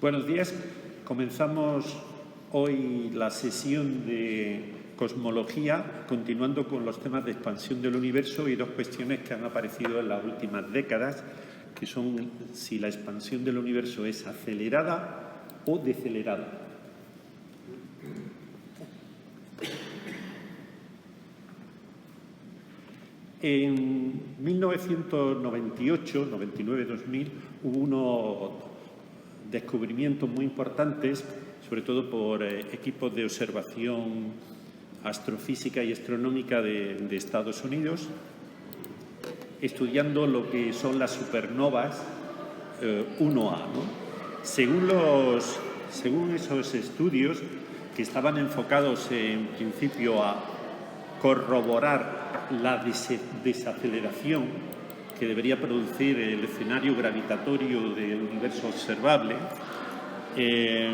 Buenos días. Comenzamos hoy la sesión de cosmología, continuando con los temas de expansión del universo y dos cuestiones que han aparecido en las últimas décadas, que son si la expansión del universo es acelerada o decelerada. En 1998, 99-2000, hubo unos descubrimientos muy importantes, sobre todo por equipos de observación astrofísica y astronómica de Estados Unidos, estudiando lo que son las supernovas 1A, ¿no? Según esos estudios, que estaban enfocados en principio a corroborar la desaceleración que debería producir el escenario gravitatorio del universo observable, se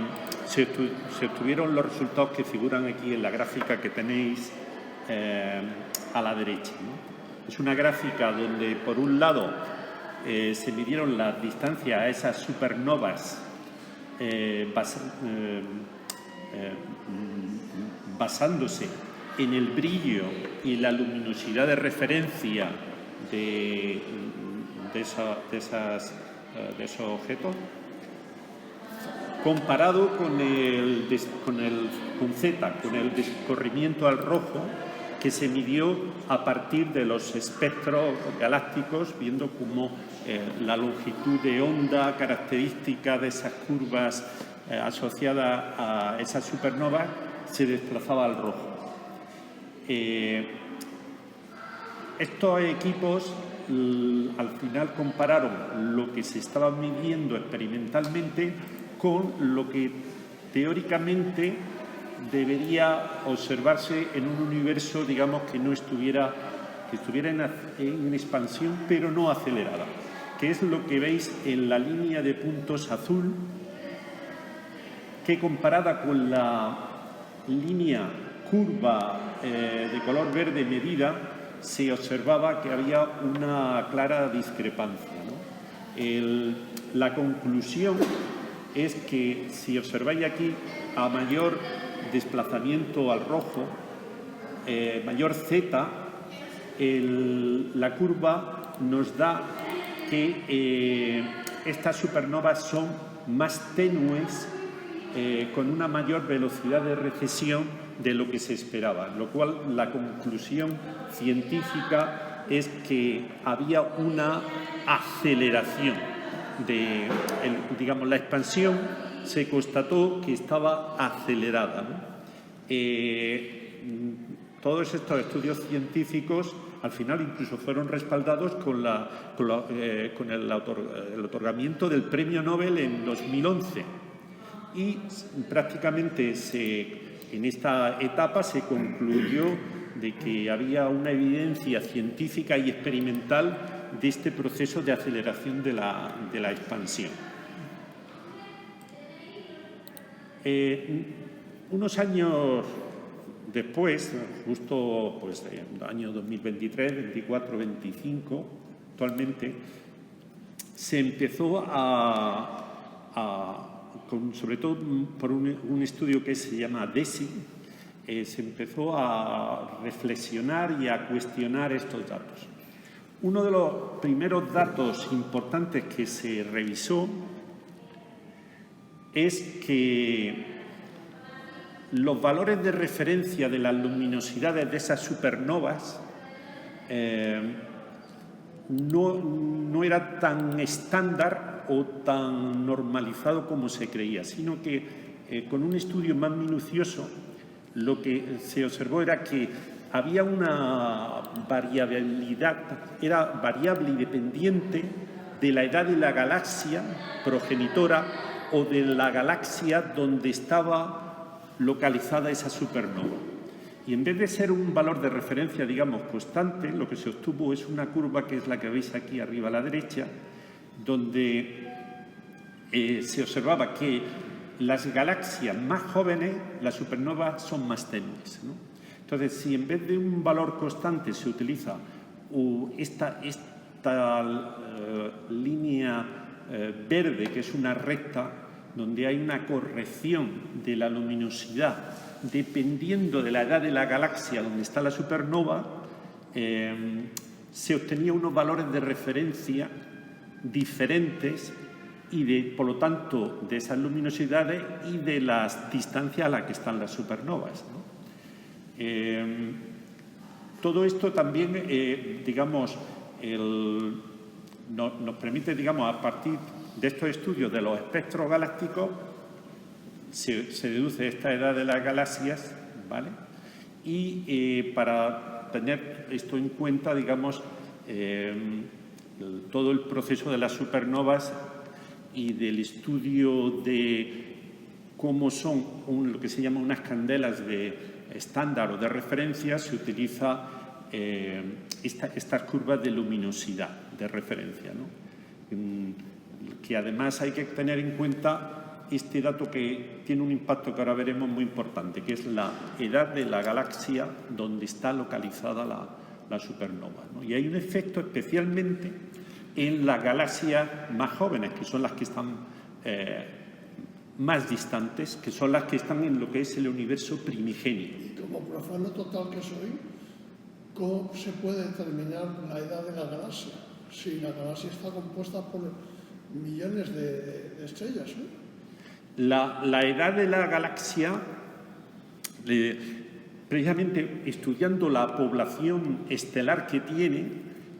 obtuvieron los resultados que figuran aquí en la gráfica que tenéis a la derecha, ¿no? Es una gráfica donde, por un lado, se midieron las distancias a esas supernovas basándose en el brillo y la luminosidad de referencia de esos objetos, comparado con el descorrimiento al rojo que se midió a partir de los espectros galácticos, viendo cómo la longitud de onda característica de esas curvas asociadas a esas supernovas se desplazaba al rojo. Estos equipos al final compararon lo que se estaba midiendo experimentalmente con lo que teóricamente debería observarse en un universo, digamos, que estuviera en expansión, pero no acelerada, que es lo que veis en la línea de puntos azul, que comparada con la línea curva de color verde medida, se observaba que había una clara discrepancia, ¿no? La conclusión es que si observáis aquí, a mayor desplazamiento al rojo, mayor Z, la curva nos da que estas supernovas son más tenues, con una mayor velocidad de recesión de lo que se esperaba, lo cual la conclusión científica es que había una aceleración digamos, la expansión se constató que estaba acelerada, ¿no? Todos estos estudios científicos al final incluso fueron respaldados con el otorgamiento del Premio Nobel en 2011 y prácticamente en esta etapa se concluyó de que había una evidencia científica y experimental de este proceso de aceleración de la expansión. Unos años después, justo en el año 2023, 24, 25, actualmente, se empezó sobre todo por un estudio que se llama DESI, se empezó a reflexionar y a cuestionar estos datos. Uno de los primeros datos importantes que se revisó es que los valores de referencia de las luminosidades de esas supernovas no era tan estándar o tan normalizado como se creía, sino que con un estudio más minucioso lo que se observó era que había una variabilidad, era variable y dependiente de la edad de la galaxia progenitora o de la galaxia donde estaba localizada esa supernova. Y en vez de ser un valor de referencia, digamos, constante, lo que se obtuvo es una curva que es la que veis aquí arriba a la derecha, donde se observaba que las galaxias más jóvenes, las supernovas, son más tenues, ¿no? Entonces, si en vez de un valor constante se utiliza esta línea verde, que es una recta, donde hay una corrección de la luminosidad dependiendo de la edad de la galaxia donde está la supernova, se obtenían unos valores de referencia diferentes y, por lo tanto, de esas luminosidades y de las distancias a las que están las supernovas, ¿no? Todo esto también, nos permite, a partir de estos estudios de los espectros galácticos, se deduce esta edad de las galaxias, ¿vale? Y para tener esto en cuenta, todo el proceso de las supernovas y del estudio de cómo son lo que se llama unas candelas de estándar o de referencia, se utiliza estas curvas de luminosidad de referencia, ¿no? Que además hay que tener en cuenta este dato que tiene un impacto que ahora veremos muy importante, que es la edad de la galaxia donde está localizada la supernova, ¿no? Y hay un efecto especialmente en las galaxias más jóvenes, que son las que están más distantes, que son las que están en lo que es el universo primigenio. Y como profano total que soy, ¿cómo se puede determinar la edad de la galaxia? Si la galaxia está compuesta por millones de estrellas, ¿no? La edad de la galaxia, precisamente estudiando la población estelar que tiene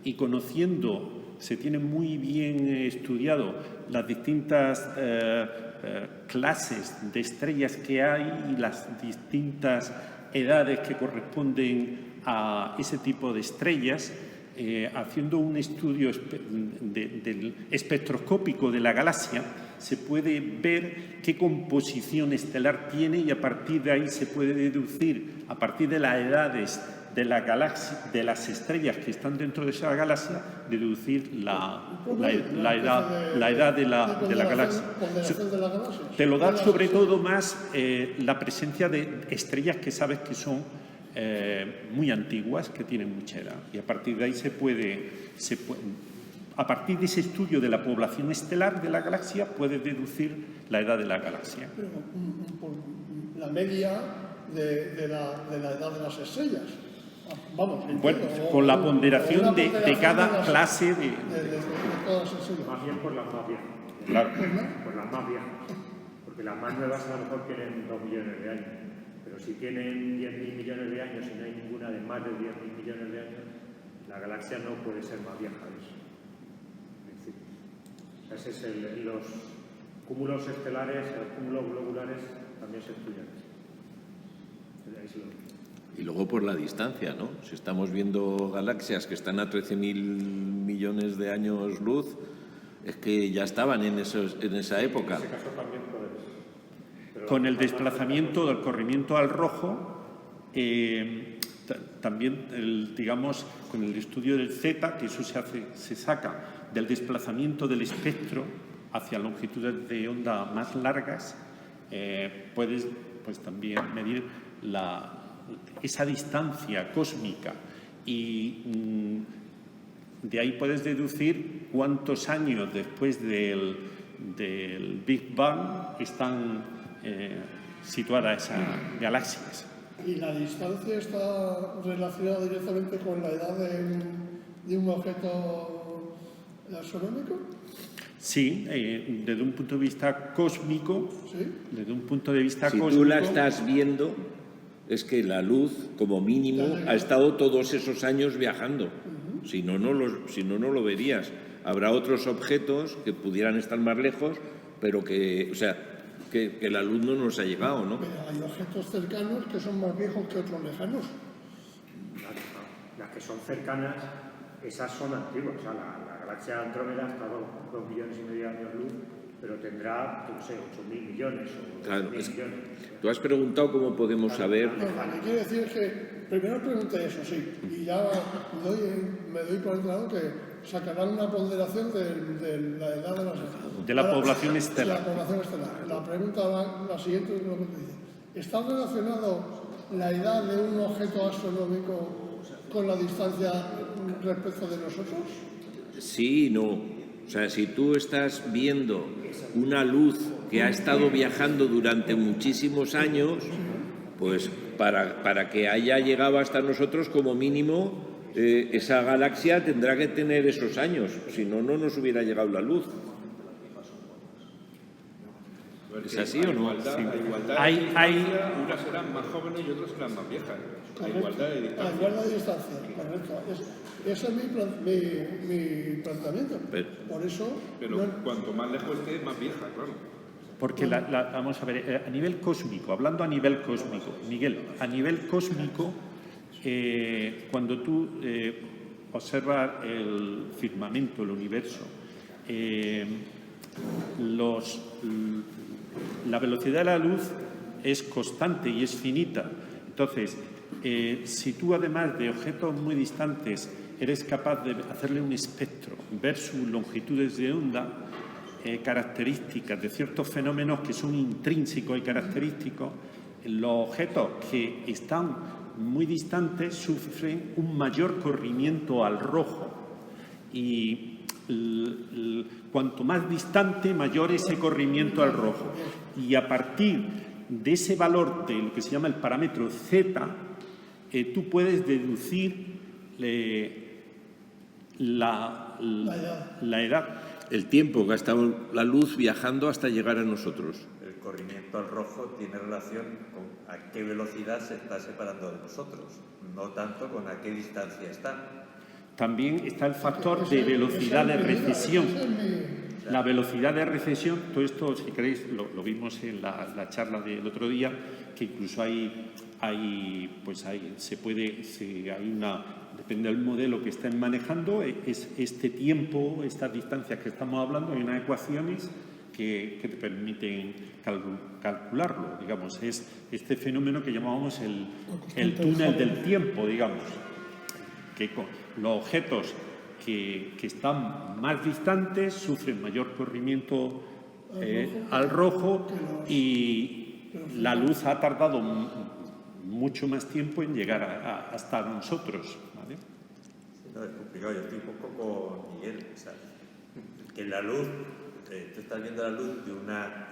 y conociendo, se tiene muy bien estudiado las distintas clases de estrellas que hay y las distintas edades que corresponden a ese tipo de estrellas, haciendo un estudio del espectroscópico de la galaxia, se puede ver qué composición estelar tiene y a partir de ahí se puede deducir, a partir de las edades de la galaxia, de las estrellas que están dentro de esa galaxia, deducir la edad de la galaxia. Te lo da sobre todo más la presencia de estrellas que sabes que son muy antiguas, que tienen mucha edad. Y a partir de ahí a partir de ese estudio de la población estelar de la galaxia, puedes deducir la edad de la galaxia. Pero por la media de la edad de las estrellas. Vamos, bueno, con la ponderación de cada clase de todas las estrellas. Más bien por las más viejas. Claro. Por las más viejas. Porque las más nuevas a lo mejor tienen 2 millones de años. Pero si tienen 10.000 millones de años y no hay ninguna de más de 10.000 millones de años, la galaxia no puede ser más vieja de eso. Ese es los cúmulos estelares, los cúmulos globulares también se estudian. Y luego por la distancia, ¿no? Si estamos viendo galaxias que están a 13.000 millones de años luz, es que ya estaban en esa época. En ese caso también puede ser. Con el desplazamiento del corrimiento al rojo, también, con el estudio del Z, que eso se saca del desplazamiento del espectro hacia longitudes de onda más largas, puedes también medir esa distancia cósmica y de ahí puedes deducir cuántos años después del Big Bang están situadas esas galaxias. ¿Y la distancia está relacionada directamente con la edad de un objeto astronómico? Sí, desde un punto de vista cósmico. ¿Sí? Desde un punto de vista si cósmico. Tú la estás viendo, es que la luz, como mínimo, ha estado todos esos años viajando. Si no, no lo verías. Habrá otros objetos que pudieran estar más lejos, pero que la luz no nos ha llegado, ¿no? Pero hay objetos cercanos que son más viejos que otros lejanos. Las que son cercanas, esas son antiguas. O sea, la galaxia Andrómeda está a 2,5 millones de años luz, pero tendrá, no sé, 8.000 millones o 10.000 millones. Tú has preguntado cómo podemos saber. No, lo que quiero decir es que primero pregunté eso, sí, y ya me doy por enterado que sacarán una ponderación de la edad de la población estelar. De la población estelar. La pregunta, la siguiente es lo que te dice. ¿Está relacionado la edad de un objeto astronómico con la distancia respecto de nosotros? Sí y no. O sea, si tú estás viendo una luz que ha estado viajando durante muchísimos años, pues para que haya llegado hasta nosotros, como mínimo, esa galaxia tendrá que tener esos años, si no, no nos hubiera llegado la luz. ¿Es así o no? Sí. Unas serán más jóvenes y otras serán más viejas. Hay igualdad de distancia. Igualdad de distancia, correcto. Ese es mi planteamiento. Por eso... Pero cuanto más lejos esté, más vieja, claro. Porque vamos a ver, a nivel cósmico, hablando a nivel cósmico, Miguel, a nivel cósmico, cuando tú observas el firmamento, el universo, la velocidad de la luz es constante y es finita. Entonces, si tú además de objetos muy distantes eres capaz de hacerle un espectro, ver sus longitudes de onda, características de ciertos fenómenos que son intrínsecos y característicos, los objetos que están muy distantes sufren un mayor corrimiento al rojo y cuanto más distante, mayor ese corrimiento al rojo. Y a partir de ese valor de lo que se llama el parámetro Z, tú puedes deducir la edad. El tiempo que ha estado la luz viajando hasta llegar a nosotros. El corrimiento al rojo tiene relación con a qué velocidad se está separando de nosotros, no tanto con a qué distancia está. También está el factor de velocidad de recesión. La velocidad de recesión, todo esto, si queréis, lo vimos en la charla del otro día, que incluso depende del modelo que estén manejando, es este tiempo, estas distancias que estamos hablando, hay unas ecuaciones que te permiten calcularlo, digamos, es este fenómeno que llamamos el túnel del tiempo, digamos, que los objetos que están más distantes sufren mayor corrimiento al rojo y la luz ha tardado mucho más tiempo en llegar hasta nosotros, ¿vale? No, es complicado, yo estoy un poco con Miguel, o sea, que la luz, tú estás viendo la luz de una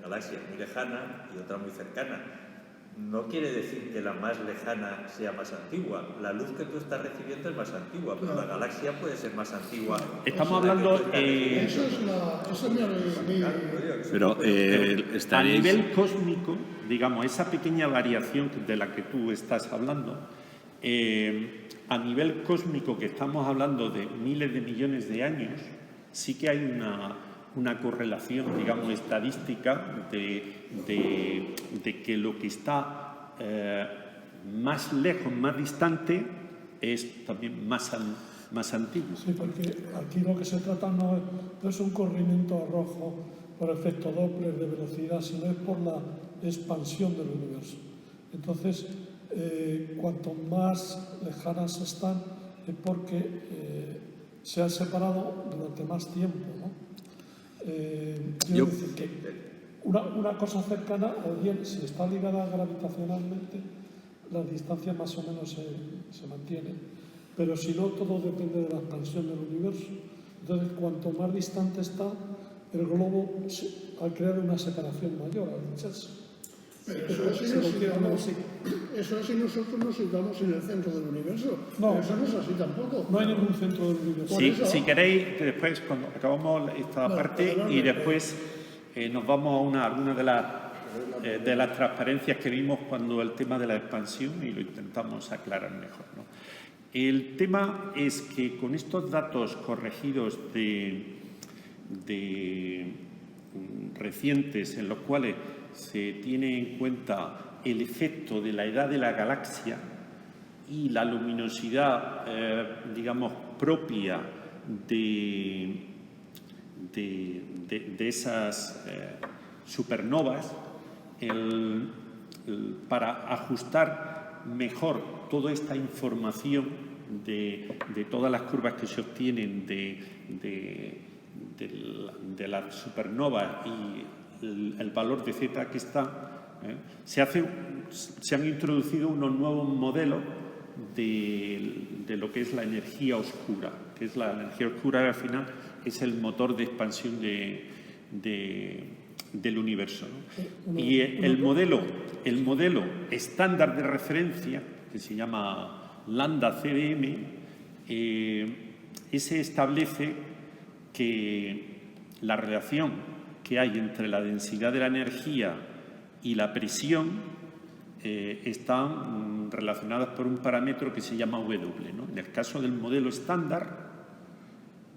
galaxia muy lejana y otra muy cercana. No quiere decir que la más lejana sea más antigua. La luz que tú estás recibiendo es más antigua, pero la galaxia puede ser más antigua. Estamos hablando... Pero a nivel cósmico, digamos, esa pequeña variación de la que tú estás hablando, a nivel cósmico, que estamos hablando de miles de millones de años, sí que hay una correlación, digamos, estadística de que lo que está más lejos, más distante, es también más antiguo. Sí, porque aquí lo que se trata no es un corrimiento rojo por efecto Doppler de velocidad, sino es por la expansión del universo. Entonces, cuanto más lejanas están, es porque se han separado durante más tiempo, ¿no? Quiero decir que una cosa cercana, o bien si está ligada gravitacionalmente, la distancia más o menos se mantiene, pero si no, todo depende de la expansión del universo. Entonces, cuanto más distante está, el globo al crear una separación mayor, al hincharse. Eso es si nosotros nos situamos en el centro del universo. No, eso no es así tampoco. No hay ningún centro del universo. Si queréis, después, cuando acabamos esta parte, y después nos vamos a alguna de las transparencias que vimos cuando el tema de la expansión, y lo intentamos aclarar mejor, ¿no? El tema es que con estos datos corregidos recientes, en los cuales se tiene en cuenta el efecto de la edad de la galaxia y la luminosidad, digamos, propia de esas supernovas, para ajustar mejor toda esta información de todas las curvas que se obtienen de la supernova y el valor de Z que está, se han introducido unos nuevos modelos de lo que es la energía oscura, que es la energía oscura al final es el motor de expansión del universo, ¿no? Y el modelo estándar de referencia, que se llama lambda CDM, ese establece que la relación que hay entre la densidad de la energía y la presión están relacionadas por un parámetro que se llama W, ¿no? En el caso del modelo estándar,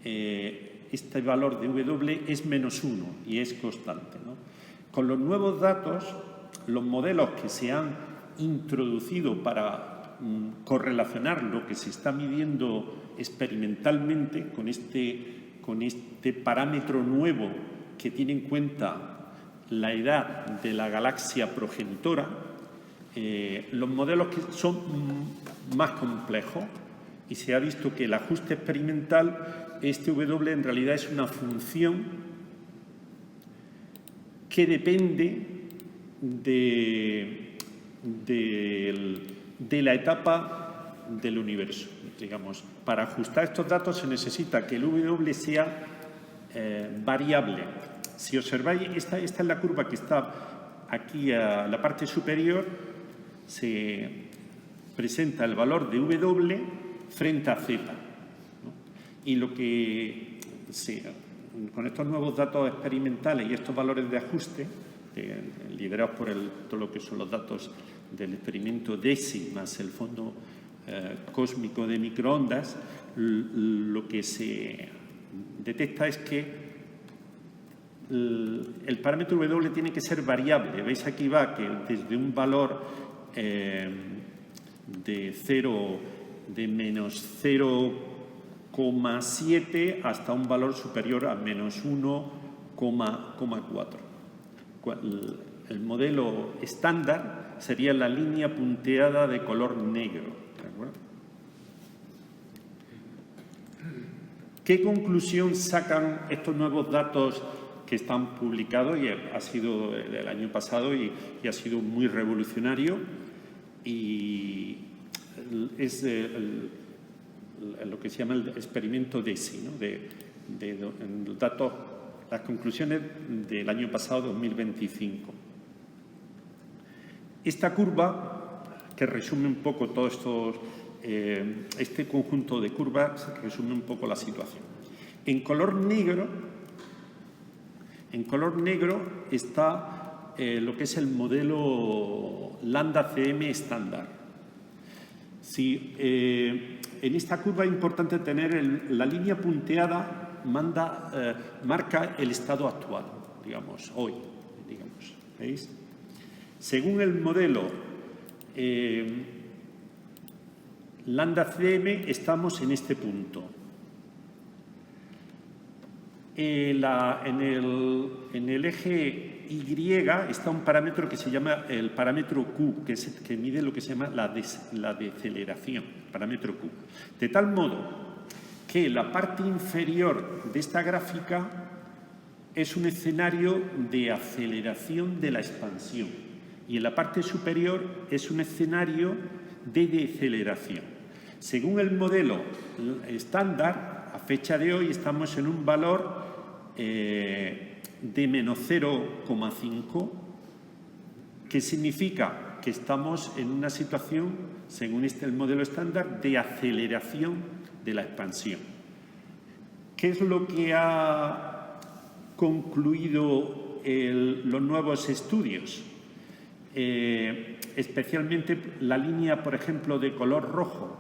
este valor de W es -1 y es constante, ¿no? Con los nuevos datos, los modelos que se han introducido para correlacionar lo que se está midiendo experimentalmente con este parámetro nuevo que tiene en cuenta la edad de la galaxia progenitora, los modelos que son más complejos, y se ha visto que el ajuste experimental, este W en realidad es una función que depende de la etapa del universo. Digamos, para ajustar estos datos se necesita que el W sea variable. Si observáis, esta es la curva que está aquí a la parte superior, se presenta el valor de W frente a Z, ¿no? Y lo que con estos nuevos datos experimentales y estos valores de ajuste, liderados por todo lo que son los datos del experimento DESI más el fondo cósmico de microondas, lo que se detecta es que el parámetro W tiene que ser variable. Veis aquí va que desde un valor de menos 0,7 hasta un valor superior a menos 1,4. El modelo estándar sería la línea punteada de color negro, ¿de acuerdo? ¿Qué conclusión sacan estos nuevos datos que están publicados? Y ha sido el año pasado y ha sido muy revolucionario, y es lo que se llama el experimento DESI, ¿no? Datos, las conclusiones del año pasado, 2025. Esta curva, que resume un poco todo esto, este conjunto de curvas, resume un poco la situación. En color negro está lo que es el modelo lambda CM estándar. Si, en esta curva es importante tener la línea punteada, marca el estado actual, digamos, hoy, digamos, ¿veis? Según el modelo lambda CM, estamos en este punto. En el eje Y está un parámetro que se llama el parámetro Q, que mide lo que se llama la deceleración, parámetro Q. De tal modo que la parte inferior de esta gráfica es un escenario de aceleración de la expansión y en la parte superior es un escenario de deceleración. Según el modelo estándar, a fecha de hoy estamos en un valor de menos 0,5, que significa que estamos en una situación, según el modelo estándar, de aceleración de la expansión. ¿Qué es lo que ha concluido los nuevos estudios? Especialmente la línea, por ejemplo, de color rojo,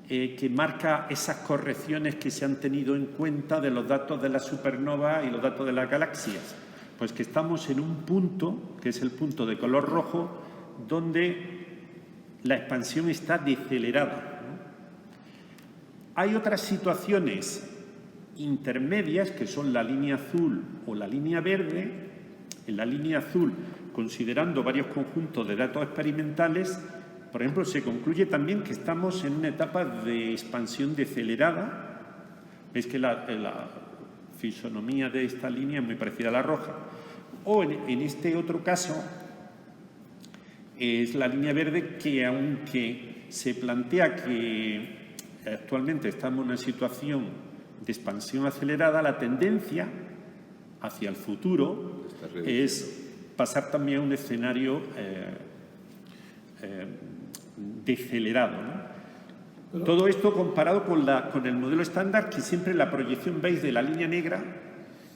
que marca esas correcciones que se han tenido en cuenta de los datos de la supernova y los datos de las galaxias. Pues que estamos en un punto, que es el punto de color rojo, donde la expansión está decelerada, ¿no? Hay otras situaciones intermedias, que son la línea azul o la línea verde. En la línea azul, considerando varios conjuntos de datos experimentales, por ejemplo, se concluye también que estamos en una etapa de expansión decelerada. Veis que la fisonomía de esta línea es muy parecida a la roja. O en este otro caso, es la línea verde, que aunque se plantea que actualmente estamos en una situación de expansión acelerada, la tendencia hacia el futuro es pasar también a un escenario decelerado, ¿no? Todo esto comparado con el modelo estándar, que siempre la proyección veis de la línea negra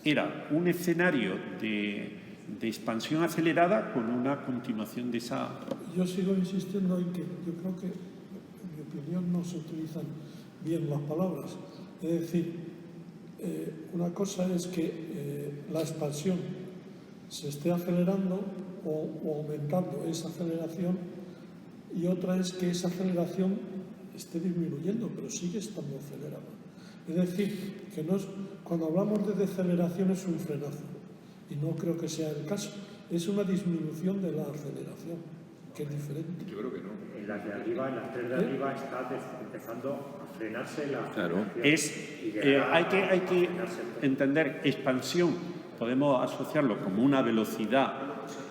era un escenario de expansión acelerada con una continuación de esa... Yo sigo insistiendo en que yo creo que, en mi opinión, no se utilizan bien las palabras. Es decir, una cosa es que la expansión se esté acelerando o aumentando esa aceleración, y otra es que esa aceleración esté disminuyendo, pero sigue estando acelerada. Es decir, que no es, cuando hablamos de deceleración es un frenazo, y no creo que sea el caso. Es una disminución de la aceleración, que es diferente. Yo creo que no. En las de arriba, en las tres de arriba, está empezando a frenarse la aceleración. Hay que entender expansión. Podemos asociarlo como una velocidad,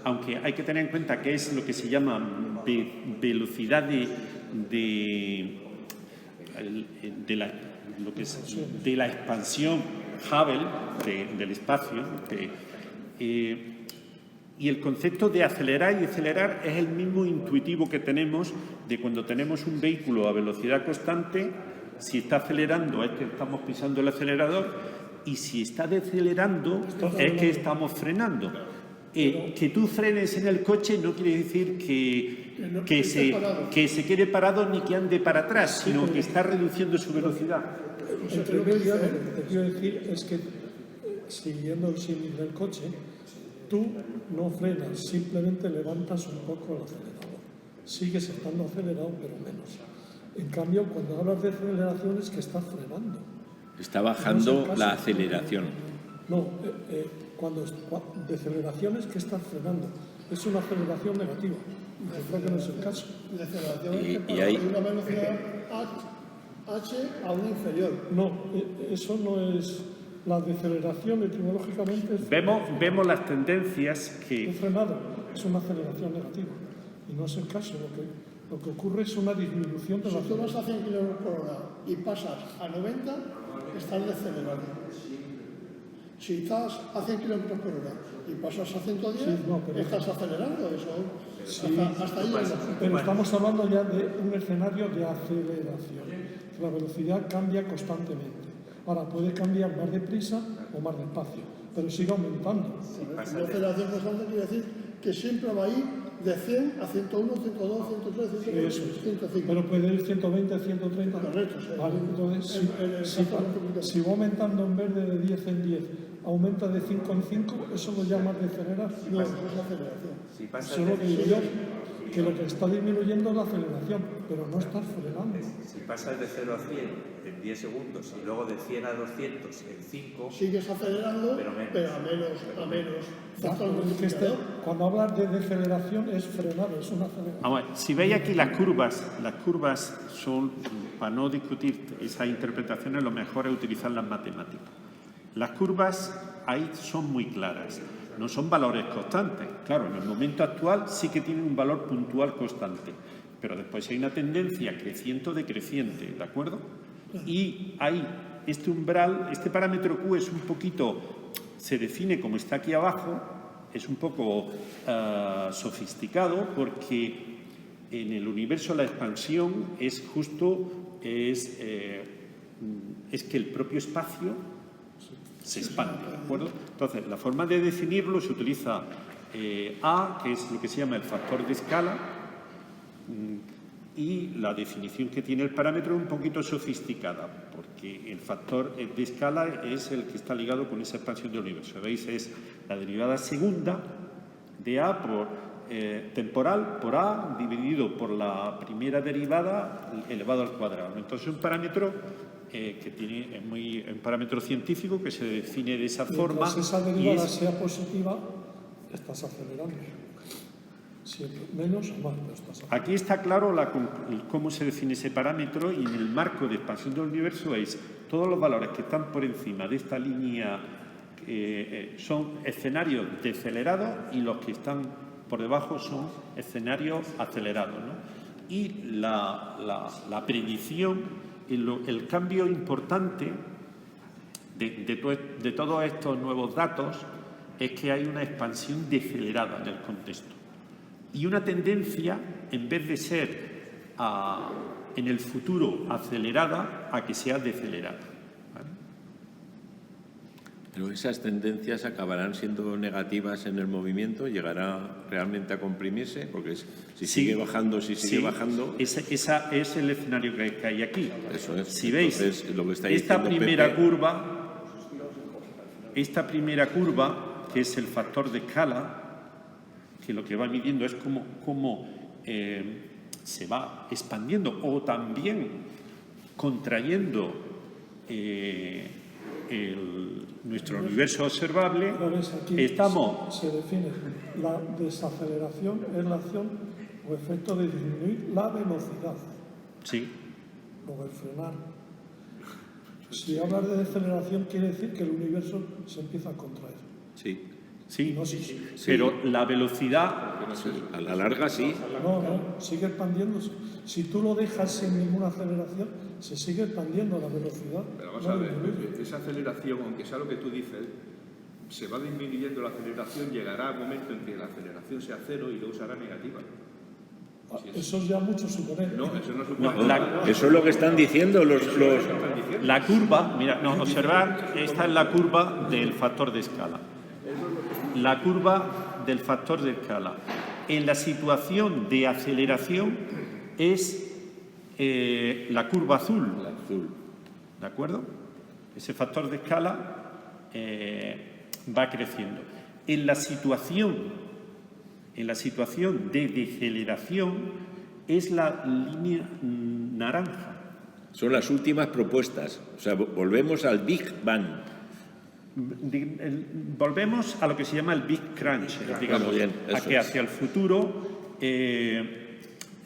aunque hay que tener en cuenta que es lo que se llama velocidad de la expansión Hubble del espacio. Y el concepto de acelerar y decelerar es el mismo intuitivo que tenemos de cuando tenemos un vehículo a velocidad constante. Si está acelerando es que estamos pisando el acelerador, y si está decelerando es que estamos frenando. Que tú frenes en el coche no quiere decir que se quede parado ni que ande para atrás, sino que está reduciendo su velocidad. En primer lugar, lo que te quiero decir es que, siguiendo el símil del coche, tú no frenas, simplemente levantas un poco el acelerador. Sigues estando acelerado, pero menos. En cambio, cuando hablas de aceleración es que estás frenando. Está bajando la aceleración. No, cuando deceleración es que estás frenando. Es una aceleración negativa. Y yo creo que no es el caso. Deceleración es que y hay... de una velocidad h a una inferior. No, eso no es... La deceleración etimológicamente es... Vemos las tendencias que... El frenado es una aceleración negativa. Y no es el caso. Lo que ocurre es una disminución de la Si tú vas aceleración. a 100 km por hora y pasas a 90, estás decelerando. Si estás a 100 km por hora y pasas a 110, Sí, no, pero- estás acelerando. Eso, hasta ahí llega. Pero estamos hablando ya de un escenario de aceleración. La velocidad cambia constantemente. Ahora, puede cambiar más deprisa o más despacio, pero sigue aumentando. Una aceleración constante quiere decir que siempre va a ir de 100 a 101, 102, 103, 104, Eso es. 105. Pero puede ir 120, 130. Correcto, sí. Vale, entonces, si va aumentando en vez de 10 en 10, aumenta de 5 en 5, ¿eso lo llamas decelerar? No, eso es aceleración. Si pasa Eso es lo que digo yo, que lo que está disminuyendo es la aceleración, pero no estás frenando. Si pasas de 0 a 100 en 10 segundos y luego de 100 a 200 en 5, Sigues acelerando, Pero menos. pero a menos. Factor Es que multiplicador. cuando hablas de deceleración es frenar, es una aceleración. Vamos a ver, si veis aquí las curvas son, para no discutir esas interpretaciones, lo mejor es utilizar las matemáticas. Las curvas ahí son muy claras, no son valores constantes. Claro, en el momento actual sí que tienen un valor puntual constante, pero después hay una tendencia creciente o decreciente, ¿de acuerdo? Y hay este umbral, este parámetro Q es un poquito, se define como está aquí abajo, es un poco sofisticado porque en el universo la expansión es justo, es que el propio espacio se expande, ¿de acuerdo? Entonces, la forma de definirlo se utiliza A, que es lo que se llama el factor de escala, y la definición que tiene el parámetro es un poquito sofisticada, porque el factor de escala es el que está ligado con esa expansión del universo. ¿Veis? Es la derivada segunda de A por temporal por A dividido por la primera derivada elevado al cuadrado. Entonces, un parámetro que tiene un parámetro científico que se define de esa forma. Mientras esa derivada sea positiva, estás acelerando. Siempre menos o más, pero estás acelerando. Aquí está claro cómo se define ese parámetro, y en el marco de expansión del universo es todos los valores que están por encima de esta línea son escenarios decelerados y los que están por debajo son escenarios acelerados, ¿no? Y la predicción, el cambio importante de todos estos nuevos datos es que hay una expansión decelerada en el contexto y una tendencia, en vez de ser en el futuro acelerada, a que sea decelerada. ¿Vale? Pero esas tendencias acabarán siendo negativas en el movimiento, llegará realmente a comprimirse, porque si sigue bajando, sigue bajando. Ese es el escenario que hay aquí. Eso es. Si veis, entonces, lo que está esta primera Pepe, curva, que es el factor de escala, que lo que va midiendo es cómo se va expandiendo o también contrayendo nuestro universo observable. Pero ves, aquí estamos... se define la desaceleración es la acción o efecto de disminuir la velocidad. Sí. Luego el frenar. Si hablas de deceleración quiere decir que el universo se empieza a contraer. Sí. Sí, No, sí. pero la velocidad... A la larga sí. No, sigue expandiéndose. Si tú lo dejas sin ninguna aceleración, se sigue expandiendo la velocidad. Pero vamos no a ver, disminuye. esa aceleración, aunque sea lo que tú dices, se va disminuyendo la aceleración, llegará un momento en que la aceleración sea cero y luego será negativa. Eso es ya mucho suponer. No, eso no supone No, nada. Eso es lo que están diciendo los... La curva, mira, no, observar, esta es la curva del factor de escala. La curva del factor de escala. En la situación de aceleración es la curva azul. ¿De acuerdo? Ese factor de escala va creciendo. En la situación de deceleración es la línea naranja. Son las últimas propuestas. O sea, volvemos al Big Bang. Volvemos a lo que se llama el Big Crunch, digamos, bien, a que es. hacia el futuro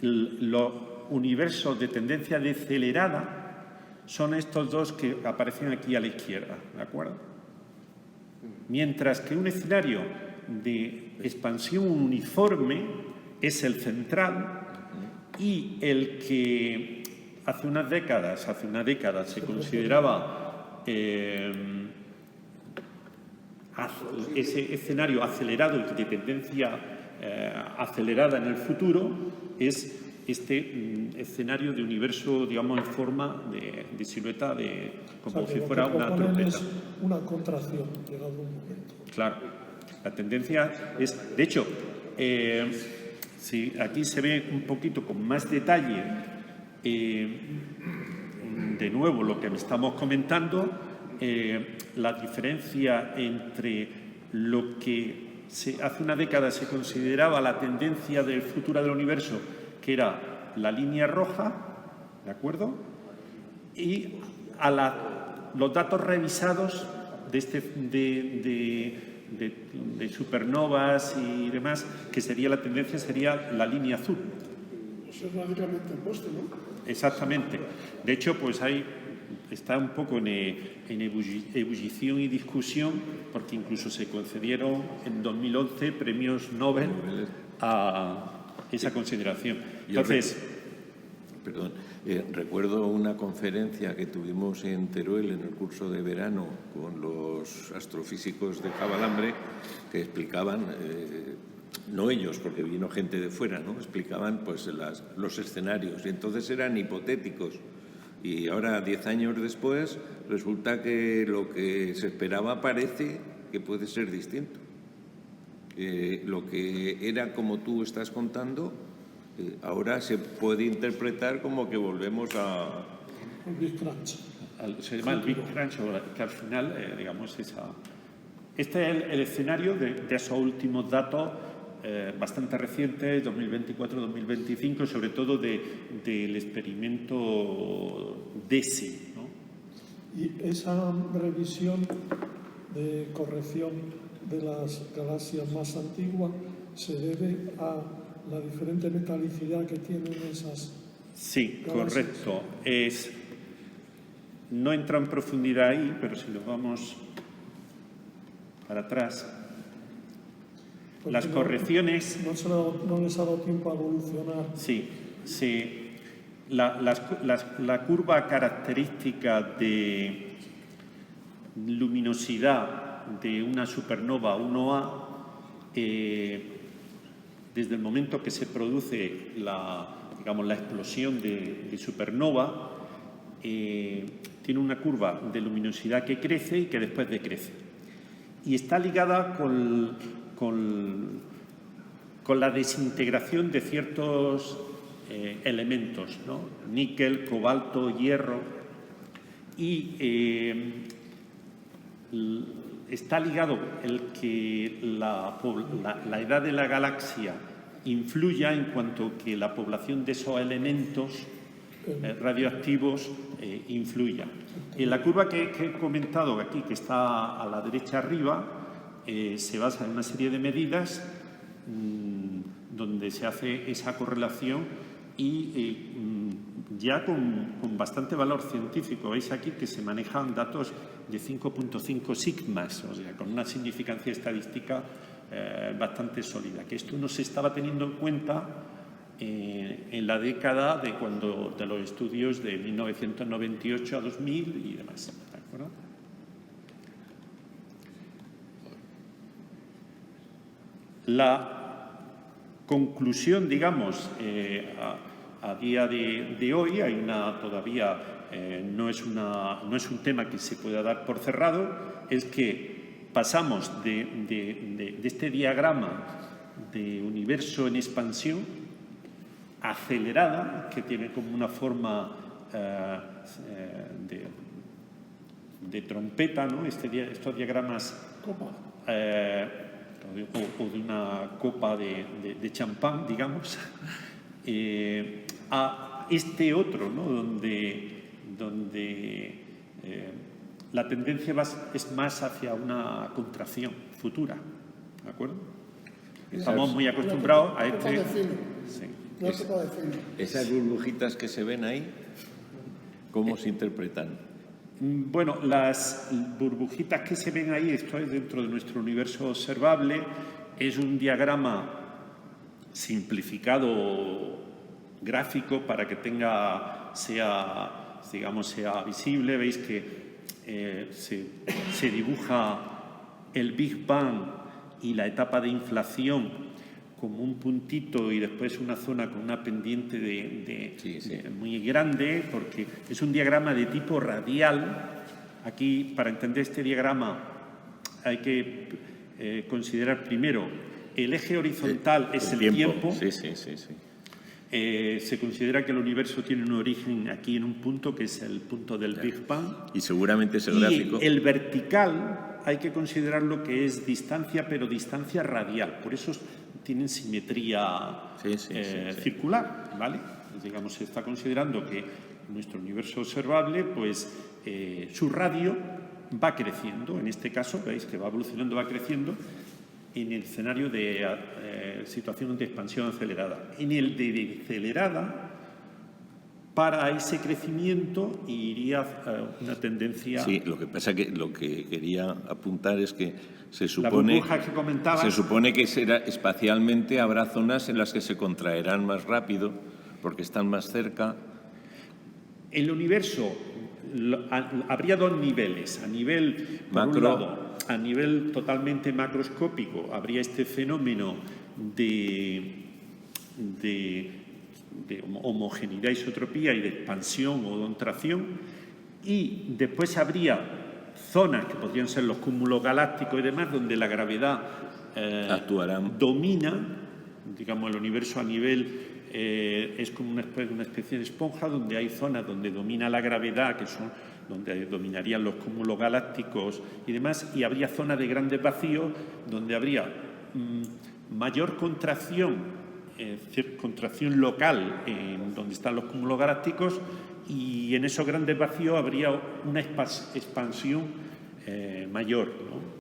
los universos de tendencia decelerada son estos dos que aparecen aquí a la izquierda, ¿de acuerdo? Mientras que un escenario de expansión uniforme es el central y el que hace una década se consideraba ese escenario acelerado y de tendencia acelerada en el futuro es este escenario de universo, digamos, en forma de silueta, como O sea, si que fuera lo que una proponen trompeta. es una contracción, llegado un momento. Claro, la tendencia es... De hecho, si aquí se ve un poquito con más detalle, de nuevo lo que estamos comentando, la diferencia entre lo que hace una década se consideraba la tendencia del futuro del universo, que era la línea roja, ¿de acuerdo? Y los datos revisados de supernovas y demás, que sería la tendencia, sería la línea azul. Eso es radicalmente opuesto, ¿no? Exactamente. De hecho, pues está un poco en ebullición y discusión, porque incluso se concedieron en 2011 premios Nobel a esa consideración. Entonces, recuerdo una conferencia que tuvimos en Teruel en el curso de verano con los astrofísicos de Javalambre que explicaban, no ellos, porque vino gente de fuera, ¿no? Explicaban pues los escenarios y entonces eran hipotéticos. Y ahora, 10 años después, resulta que lo que se esperaba parece que puede ser distinto. Lo que era como tú estás contando, ahora se puede interpretar como que volvemos a... El Big Crunch. se llama el Big Crunch, que al final, digamos, este es el escenario de esos últimos datos bastante recientes, 2024-2025, sobre todo del experimento DESI, ¿no? Y esa revisión de corrección de las galaxias más antiguas se debe a la diferente metalicidad que tienen esas Sí, galaxias. correcto. No entra en profundidad ahí, pero si nos vamos para atrás, Porque las correcciones... no les ha dado tiempo a evolucionar. Sí. La curva característica luminosidad de una supernova 1A, desde el momento que se produce la explosión de supernova, tiene una curva de luminosidad que crece y que después decrece. Y está ligada con la desintegración de ciertos elementos, ¿no? Níquel, cobalto, hierro, y está ligado el que la edad de la galaxia influya en cuanto que la población de esos elementos radioactivos influya. En la curva que he comentado aquí, que está a la derecha arriba, se basa en una serie de medidas donde se hace esa correlación y ya con bastante valor científico. Veis aquí que se manejan datos de 5.5 sigmas, o sea, con una significancia estadística bastante sólida, que esto no se estaba teniendo en cuenta en la década de los estudios de 1998 a 2000 y demás. ¿De acuerdo? La conclusión, digamos, a día de hoy, todavía no es un tema que se pueda dar por cerrado, es que pasamos de este diagrama de universo en expansión acelerada, que tiene como una forma de trompeta, ¿no? Estos diagramas o de una copa de champán, digamos, a este otro, ¿no? donde la tendencia es más hacia una contracción futura, ¿de acuerdo? Estamos muy acostumbrados a este... Sí. Esas burbujitas que se ven ahí, ¿cómo se interpretan? Bueno, las burbujitas que se ven ahí, esto es dentro de nuestro universo observable, es un diagrama simplificado gráfico para que sea visible. Veis que se dibuja el Big Bang y la etapa de inflación como un puntito y después una zona con una pendiente muy grande, porque es un diagrama de tipo radial. Aquí, para entender este diagrama, hay que considerar primero el eje horizontal es el tiempo. Se considera que el universo tiene un origen aquí en un punto, que es el punto del Big Bang. Y seguramente ese gráfico... Y el vertical hay que considerarlo que es distancia, pero distancia radial. Por eso tienen simetría circular, ¿vale? Digamos, se está considerando que nuestro universo observable, pues su radio va creciendo. En este caso, veis que va evolucionando, va creciendo en el escenario de situación de expansión acelerada. En el de decelerada, para ese crecimiento iría una tendencia... Sí, lo que pasa que lo que quería apuntar es que se supone... La burbuja que comentabas... Se supone que espacialmente habrá zonas en las que se contraerán más rápido porque están más cerca. El universo habría dos niveles. A nivel macro, por un lado, a nivel totalmente macroscópico, habría este fenómeno de homogeneidad, isotropía y de expansión o contracción, y después habría zonas que podrían ser los cúmulos galácticos y demás, donde la gravedad domina, digamos, el universo a nivel es como una especie de esponja, donde hay zonas donde domina la gravedad, que son donde dominarían los cúmulos galácticos y demás, y habría zonas de grandes vacíos donde habría mayor contracción local en donde están los cúmulos galácticos, y en esos grandes vacíos habría una expansión mayor, ¿no?